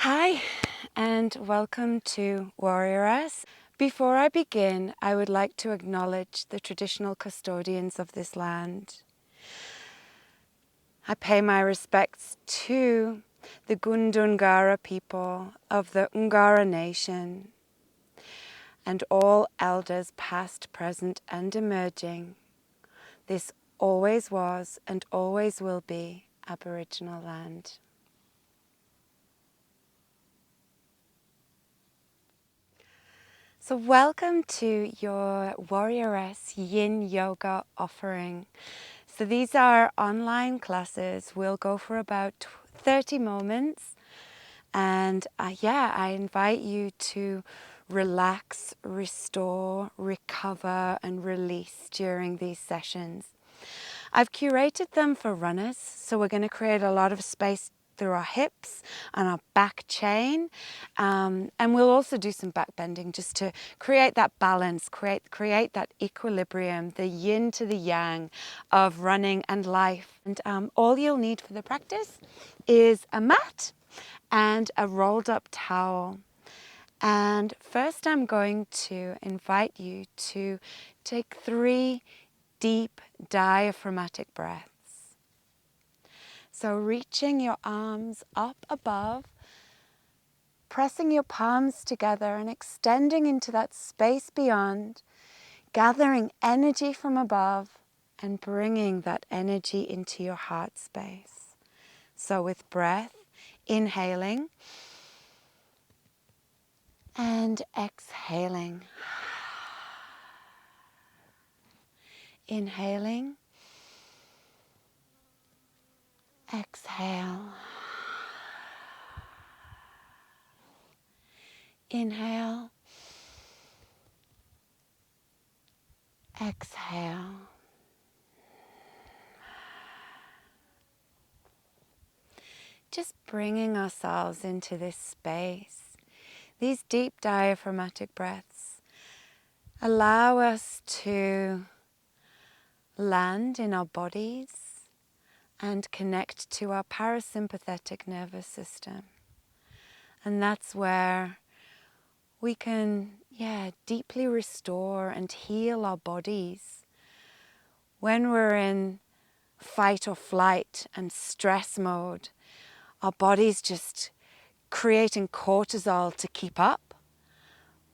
Hi, and welcome to Warrioress. Before I begin, I would like to acknowledge the traditional custodians of this land. I pay my respects to the Gundungara people of the Ungara Nation and all elders past, present and emerging. This always was and always will be Aboriginal land. So welcome to your Warrioress Yin Yoga offering. So these are online classes. We'll go for about 30 moments. And I invite you to relax, restore, recover and release during these sessions. I've curated them for runners, so we're going to create a lot of space through our hips and our back chain, and we'll also do some back bending just to create that balance, create that equilibrium, the yin to the yang of running and life. And all you'll need for the practice is a mat and a rolled up towel. And first I'm going to invite you to take 3 deep diaphragmatic breaths. So reaching your arms up above, pressing your palms together and extending into that space beyond, gathering energy from above and bringing that energy into your heart space. So with breath, inhaling and exhaling. Inhaling, exhale. Inhale, exhale. Just bringing ourselves into this space. These deep diaphragmatic breaths allow us to land in our bodies and connect to our parasympathetic nervous system. And that's where we can, deeply restore and heal our bodies. When we're in fight or flight and stress mode, our body's just creating cortisol to keep up.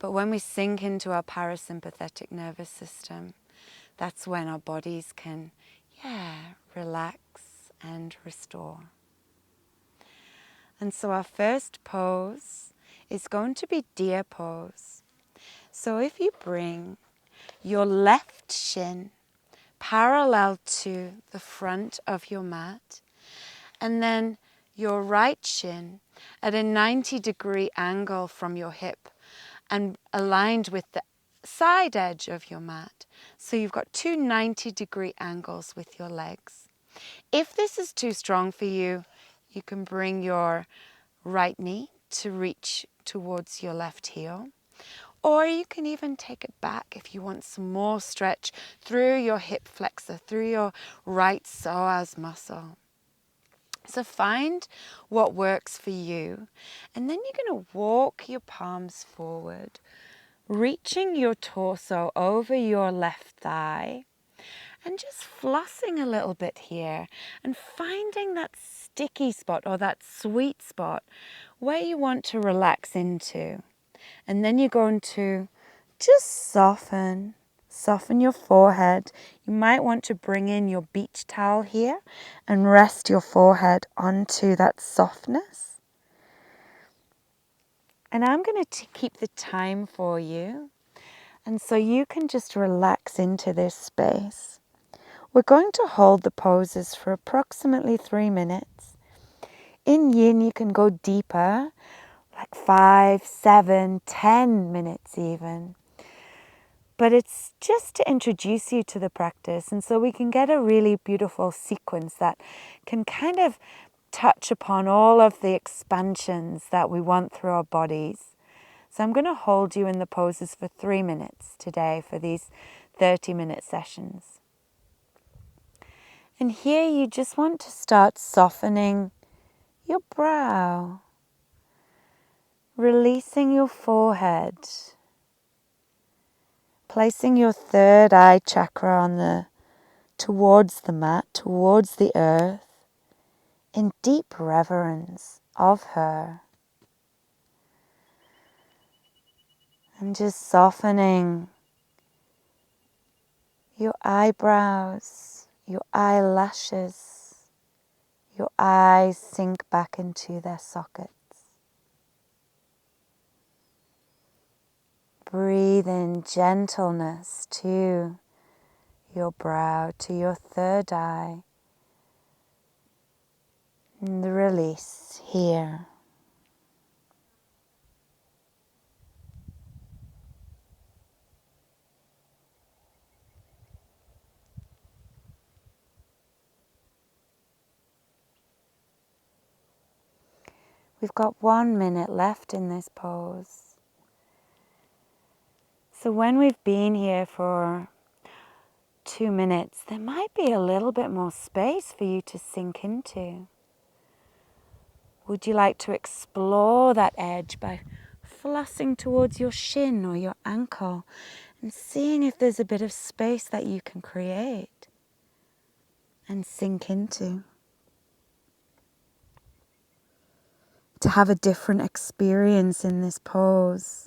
But when we sink into our parasympathetic nervous system, that's when our bodies can, relax and restore. And so our first pose is going to be deer pose. So if you bring your left shin parallel to the front of your mat, and then your right shin at a 90-degree angle from your hip and aligned with the side edge of your mat. So you've got 2 90-degree angles with your legs. If this is too strong for you, you can bring your right knee to reach towards your left heel. Or you can even take it back if you want some more stretch through your hip flexor, through your right psoas muscle. So find what works for you. And then you're going to walk your palms forward, reaching your torso over your left thigh and just flossing a little bit here and finding that sticky spot or that sweet spot where you want to relax into. And then you're going to just soften your forehead. You might want to bring in your beach towel here and rest your forehead onto that softness. And I'm going to keep the time for you. And so you can just relax into this space. We're going to hold the poses for approximately 3 minutes. In yin, you can go deeper, like 5, 7, 10 minutes even. But it's just to introduce you to the practice, and so we can get a really beautiful sequence that can kind of touch upon all of the expansions that we want through our bodies. So I'm going to hold you in the poses for 3 minutes today for these 30-minute sessions. And here you just want to start softening your brow, Releasing your forehead. Placing your third eye chakra towards the mat, towards the earth, in deep reverence of her. And just softening your eyebrows, your eyelashes, your eyes sink back into their sockets. Breathe in gentleness to your brow, to your third eye. And the release here. We've got 1 minute left in this pose. So when we've been here for 2 minutes, there might be a little bit more space for you to sink into. Would you like to explore that edge by flossing towards your shin or your ankle and seeing if there's a bit of space that you can create and sink into? To have a different experience in this pose.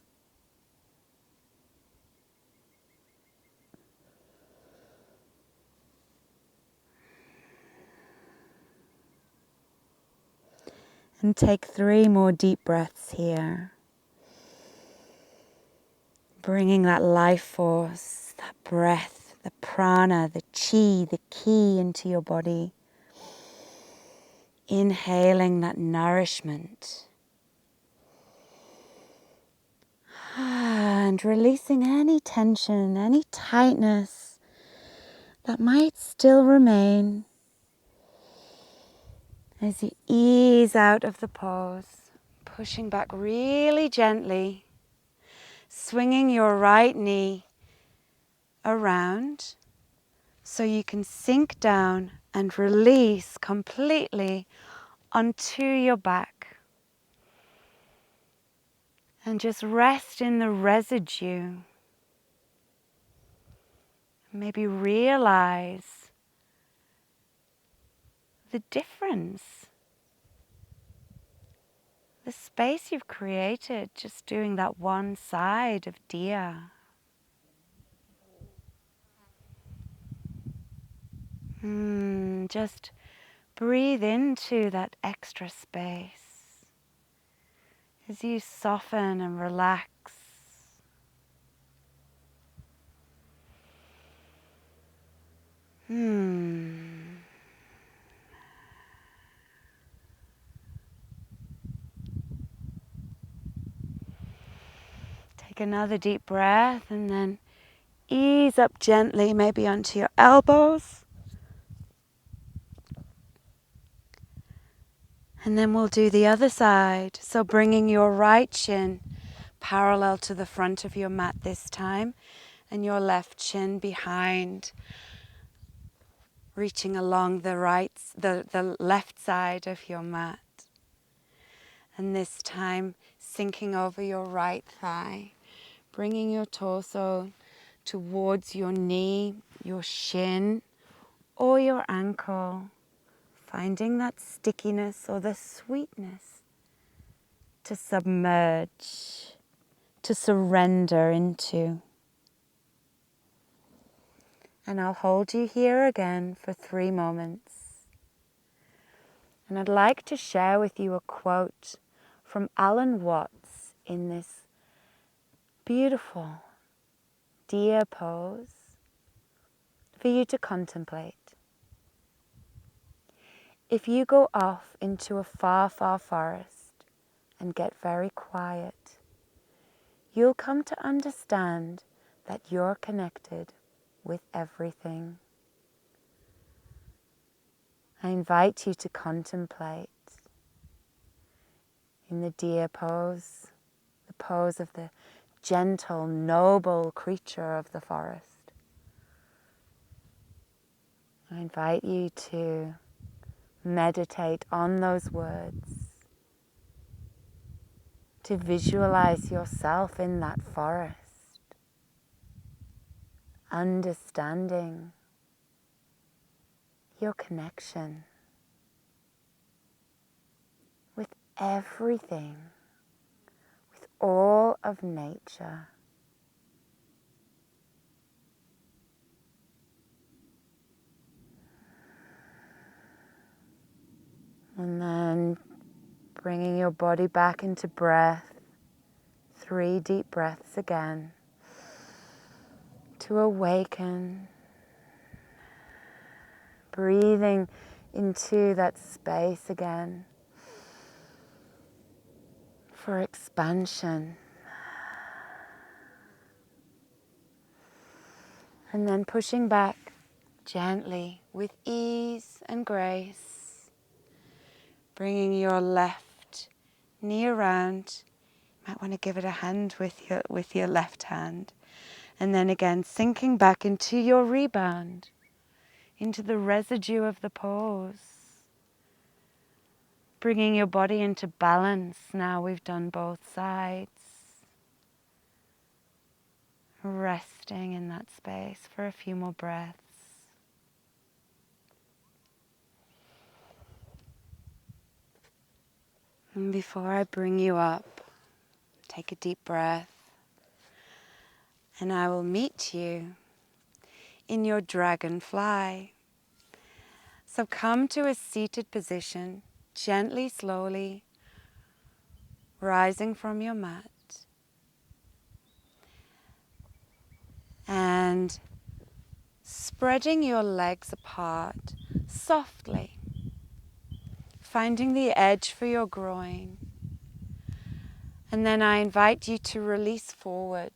And take 3 more deep breaths here. Bringing that life force, that breath, the prana, the chi, the ki into your body. Inhaling that nourishment. And releasing any tension, any tightness that might still remain as you ease out of the pose, pushing back really gently, swinging your right knee around so you can sink down and release completely onto your back. And just rest in the residue. Maybe realize the difference. The space you've created just doing that one side of Dia. Just breathe into that extra space as you soften and relax. Take another deep breath and then ease up gently, maybe onto your elbows. And then we'll do the other side. So bringing your right shin parallel to the front of your mat this time, and your left shin behind, reaching along the left side of your mat. And this time sinking over your right thigh, bringing your torso towards your knee, your shin, or your ankle, finding that stickiness or the sweetness to submerge, to surrender into. And I'll hold you here again for 3 moments. And I'd like to share with you a quote from Alan Watts in this beautiful Dia pose for you to contemplate. If you go off into a far, far forest and get very quiet, you'll come to understand that you're connected with everything. I invite you to contemplate in the Dia pose, the pose of the gentle, noble creature of the forest. I invite you to meditate on those words, to visualize yourself in that forest, understanding your connection with everything, with all of nature. And then bringing your body back into breath, 3 deep breaths again, to awaken, breathing into that space again for expansion. And then pushing back gently with ease and grace, bringing your left knee around. Might want to give it a hand with your left hand. And then again, sinking back into your rebound, into the residue of the pose. Bringing your body into balance. Now we've done both sides. Resting in that space for a few more breaths. And before I bring you up, take a deep breath. And I will meet you in your dragonfly. So come to a seated position, gently, slowly, rising from your mat. And spreading your legs apart softly, finding the edge for your groin. And then I invite you to release forward.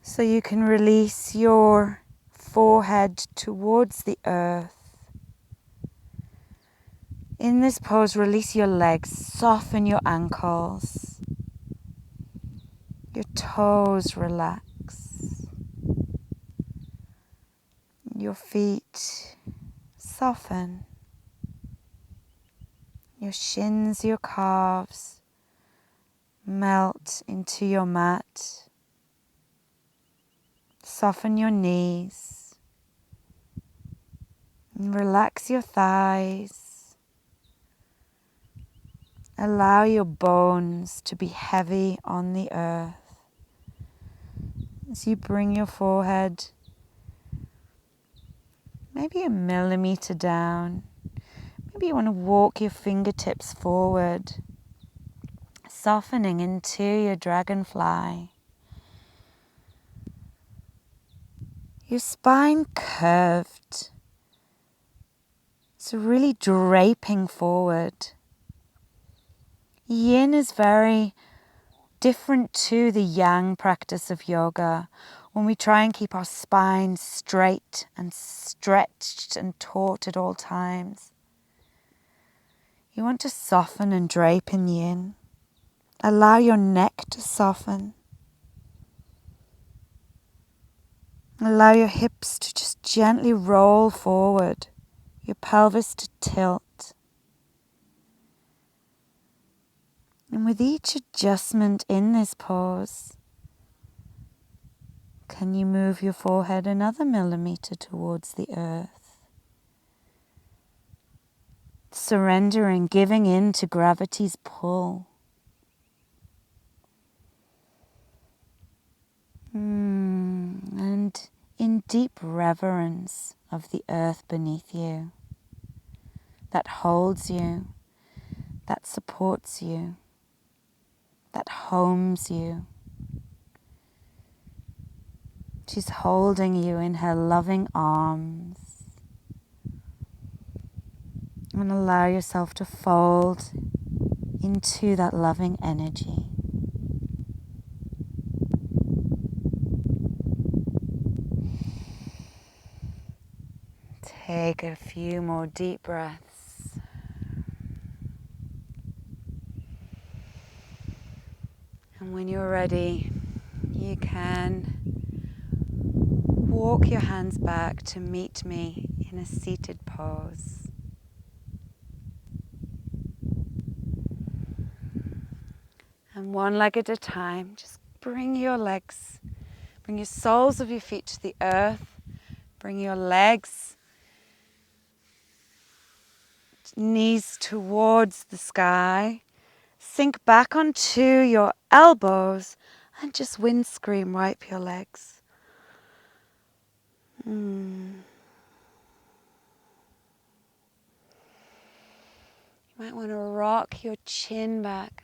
So you can release your forehead towards the earth. In this pose, release your legs, soften your ankles. Your toes relax. Your feet soften. Your shins, your calves melt into your mat. Soften your knees. And relax your thighs. Allow your bones to be heavy on the earth. As you bring your forehead maybe a millimeter down. Maybe you want to walk your fingertips forward, softening into your dragonfly. Your spine curved. So really draping forward. Yin is very different to the yang practice of yoga, when we try and keep our spine straight and stretched and taut at all times. You want to soften and drape in yin. Allow your neck to soften. Allow your hips to just gently roll forward, your pelvis to tilt. And with each adjustment in this pose, can you move your forehead another millimeter towards the earth? Surrendering, giving in to gravity's pull. And in deep reverence of the earth beneath you, that holds you, that supports you, that homes you. She's holding you in her loving arms. And allow yourself to fold into that loving energy. Take a few more deep breaths. And when you're ready, you can walk your hands back to meet me in a seated pose. And one leg at a time, just bring your legs, bring your soles of your feet to the earth, bring your legs, knees towards the sky, sink back onto your elbows and just windscreen wipe your legs. You might want to rock your chin back.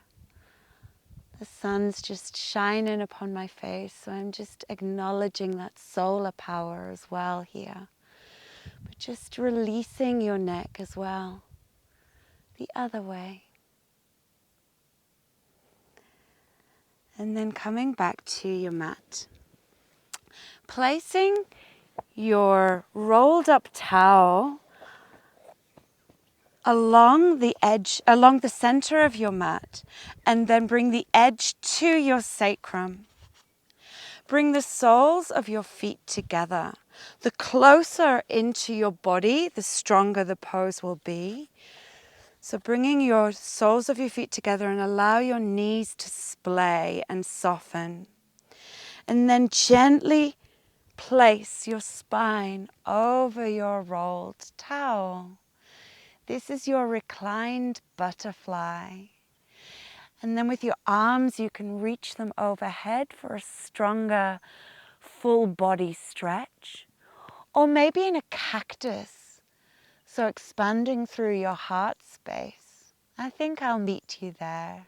The sun's just shining upon my face, so I'm just acknowledging that solar power as well here. But just releasing your neck as well, the other way. And then coming back to your mat. Placing your rolled up towel along the edge, along the center of your mat, and then bring the edge to your sacrum. Bring the soles of your feet together. The closer into your body, the stronger the pose will be. So bringing your soles of your feet together and allow your knees to splay and soften. And then gently place your spine over your rolled towel. This is your reclined butterfly. And then with your arms, you can reach them overhead for a stronger full body stretch. Or maybe in a cactus, so expanding through your heart space. I think I'll meet you there.